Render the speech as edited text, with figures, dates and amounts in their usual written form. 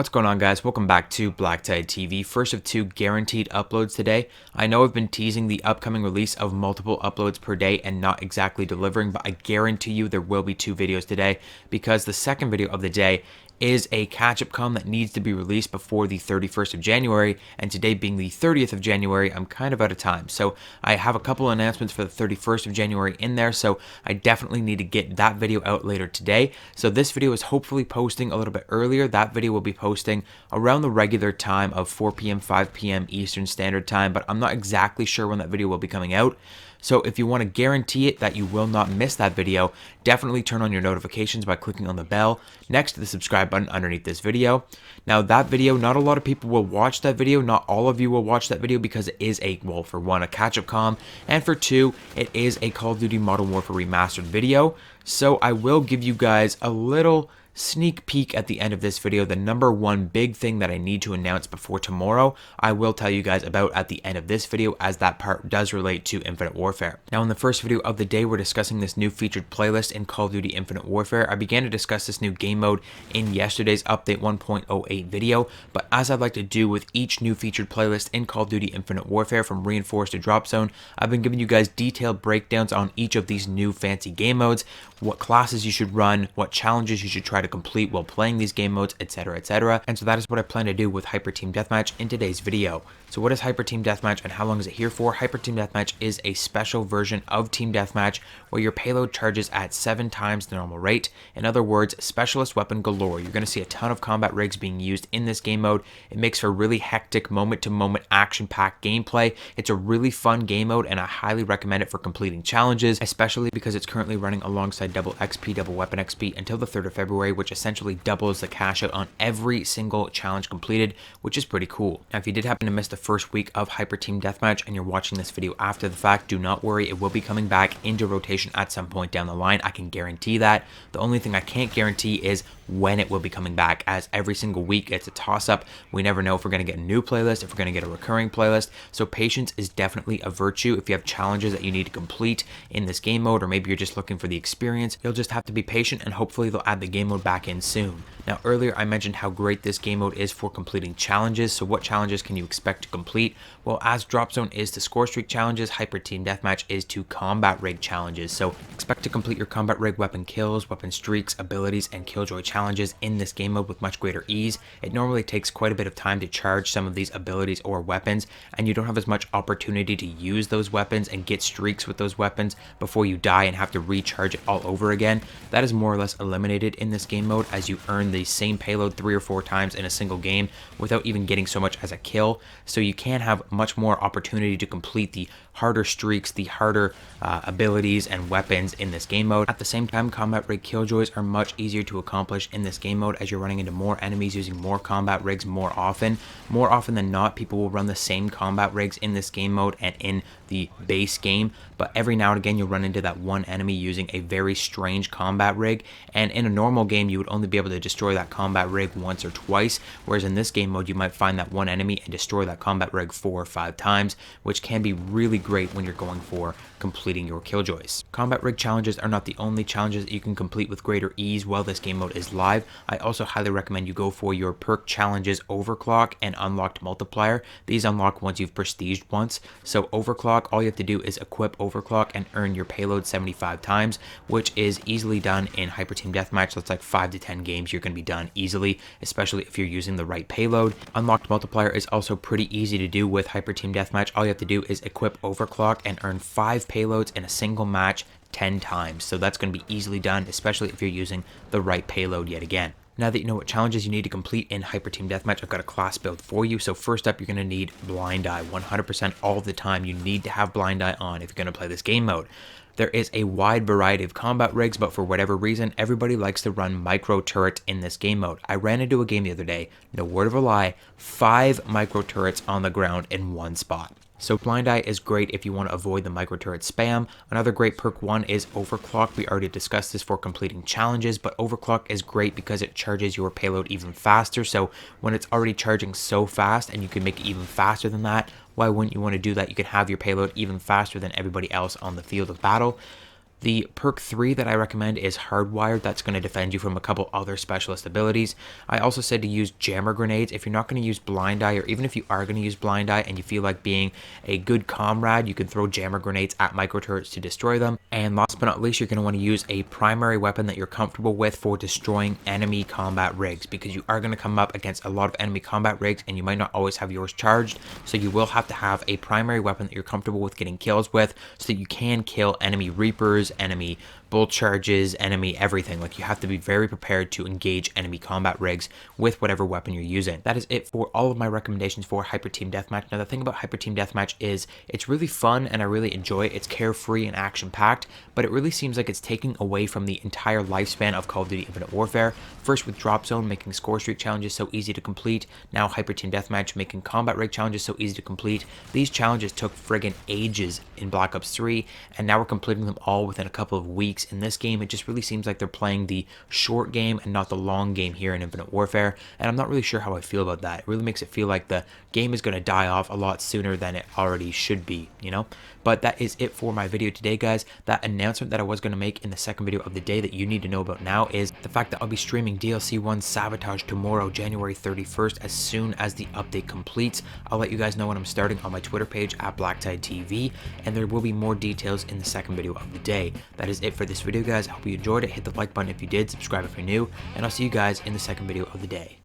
What's going on, guys? Welcome back to BlackTideTV. First of two guaranteed uploads today. I know I've been teasing the upcoming release of multiple uploads per day and not exactly delivering, but I guarantee you there will be two videos today because the second video of the day is a catch-up com that needs to be released before the 31st of January, and today being the 30th of January, I'm kind of out of time. So I have a couple announcements for the 31st of January in there, so I definitely need to get that video out later today. So this video is hopefully posting a little bit earlier. That video will be posting around the regular time of 4 p.m., 5 p.m. Eastern Standard Time, but I'm not exactly sure when that video will be coming out. So if you want to guarantee it that you will not miss that video, definitely turn on your notifications by clicking on the bell next to the subscribe button underneath this video. Now that video, not a lot of people will watch that video. Not all of you will watch that video because it is well, for one, a catch-up com, and for two, it is a Call of Duty Modern Warfare Remastered video. So I will give you guys a little sneak peek at the end of this video. The number one big thing that I need to announce before tomorrow, I will tell you guys about at the end of this video, as that part does relate to Infinite Warfare. Now in the first video of the day, we're discussing this new featured playlist in Call of Duty Infinite Warfare. I began to discuss this new game mode in yesterday's update 1.08 video, but as I'd like to do with each new featured playlist in Call of Duty Infinite Warfare from Reinforced to Drop Zone, I've been giving you guys detailed breakdowns on each of these new fancy game modes, what classes you should run, what challenges you should try to complete while playing these game modes, etc, etc. And so that is what I plan to do with Hyper Team Deathmatch in today's video. So what is Hyper Team Deathmatch and how long is it here for? Hyper Team Deathmatch is a special version of Team Deathmatch where your payload charges at 7 times the normal rate. In other words, specialist weapon galore. You're going to see a ton of combat rigs being used in this game mode. It makes for really hectic moment-to-moment action-packed gameplay. It's a really fun game mode and I highly recommend it for completing challenges, especially because it's currently running alongside double XP, double weapon XP until the 3rd of February, which essentially doubles the cash out on every single challenge completed, which is pretty cool. Now, if you did happen to miss the first week of Hyper Team Deathmatch and you're watching this video after the fact, do not worry, it will be coming back into rotation at some point down the line. I can guarantee that. The only thing I can't guarantee is when it will be coming back, as every single week it's a toss-up. We never know if we're going to get a new playlist, if we're going to get a recurring playlist, so patience is definitely a virtue. If you have challenges that you need to complete in this game mode, or maybe you're just looking for the experience, you'll just have to be patient and hopefully they'll add the game mode back in soon. Now earlier I mentioned how great this game mode is for completing challenges. So what challenges can you expect to complete? Well, as Drop Zone is to score streak challenges, Hyper Team Deathmatch is to combat rig challenges. So expect to complete your combat rig weapon kills, weapon streaks, abilities, and killjoy challenges in this game mode with much greater ease. It normally takes quite a bit of time to charge some of these abilities or weapons, and you don't have as much opportunity to use those weapons and get streaks with those weapons before you die and have to recharge it all over again. That is more or less eliminated in this game mode, as you earn the same payload 3 or 4 times in a single game without even getting so much as a kill. So you can have much more opportunity to complete the harder streaks, the harder abilities and weapons in this game mode. At the same time, combat rig killjoys are much easier to accomplish in this game mode, as you're running into more enemies using more combat rigs more often. More often than not, people will run the same combat rigs in this game mode and in the base game, but every now and again you'll run into that one enemy using a very strange combat rig, and in a normal game you would only be able to destroy that combat rig once or twice, whereas in this game mode you might find that one enemy and destroy that combat rig 4 or 5 times, which can be really great when you're going for completing your killjoys. Combat rig challenges are not the only challenges that you can complete with greater ease while this game mode is live. I also highly recommend you go for your perk challenges Overclock and Unlocked Multiplier. These unlock once you've prestiged once. So Overclock, all you have to do is equip Overclock and earn your payload 75 times, which is easily done in Hyper Team Deathmatch. So it's like 5 to 10 games you're going to be done easily, especially if you're using the right payload. Unlocked Multiplier is also pretty easy to do with Hyper Team Deathmatch. All you have to do is equip Overclock and earn 5 payloads in a single match 10 times. So that's going to be easily done, especially if you're using the right payload yet again. Now that you know what challenges you need to complete in Hyper Team Deathmatch, I've got a class build for you. So first up, you're going to need Blind Eye. 100% all the time, you need to have Blind Eye on if you're going to play this game mode. There is a wide variety of combat rigs, but for whatever reason, everybody likes to run micro turrets in this game mode. I ran into a game the other day, no word of a lie, 5 micro turrets on the ground in one spot. So Blind Eye is great if you want to avoid the micro turret spam. Another great perk one is Overclock. We already discussed this for completing challenges, but Overclock is great because it charges your payload even faster. So when it's already charging so fast and you can make it even faster than that, why wouldn't you want to do that? You can have your payload even faster than everybody else on the field of battle. The perk 3 that I recommend is Hardwired. That's going to defend you from a couple other specialist abilities. I also said to use Jammer Grenades. If you're not going to use Blind Eye, or even if you are going to use Blind Eye and you feel like being a good comrade, you can throw Jammer Grenades at micro turrets to destroy them. And last but not least, you're going to want to use a primary weapon that you're comfortable with for destroying enemy combat rigs, because you are going to come up against a lot of enemy combat rigs and you might not always have yours charged. So you will have to have a primary weapon that you're comfortable with getting kills with so that you can kill enemy Reapers, enemy bull charges, enemy everything. Like, you have to be very prepared to engage enemy combat rigs with whatever weapon you're using. That is it for all of my recommendations for Hyper Team Deathmatch. Now, the thing about Hyper Team Deathmatch is it's really fun and I really enjoy it. It's carefree and action-packed, but it really seems like it's taking away from the entire lifespan of Call of Duty Infinite Warfare. First with Drop Zone making score streak challenges so easy to complete, now Hyper Team Deathmatch making combat rig challenges so easy to complete. These challenges took friggin' ages in Black Ops 3, and now we're completing them all within a couple of weeks. In this game, it just really seems like they're playing the short game and not the long game here in Infinite Warfare, and I'm not really sure how I feel about that. It really makes it feel like the game is going to die off a lot sooner than it already should be, you know? But that is it for my video today, guys. That announcement that I was going to make in the second video of the day that you need to know about now is the fact that I'll be streaming DLC 1 Sabotage tomorrow, January 31st, as soon as the update completes. I'll let you guys know when I'm starting on my Twitter page at BlackTideTV, and there will be more details in the second video of the day. That is it for this video, guys. I hope you enjoyed it. Hit the like button if you did, subscribe if you're new, and I'll see you guys in the second video of the day.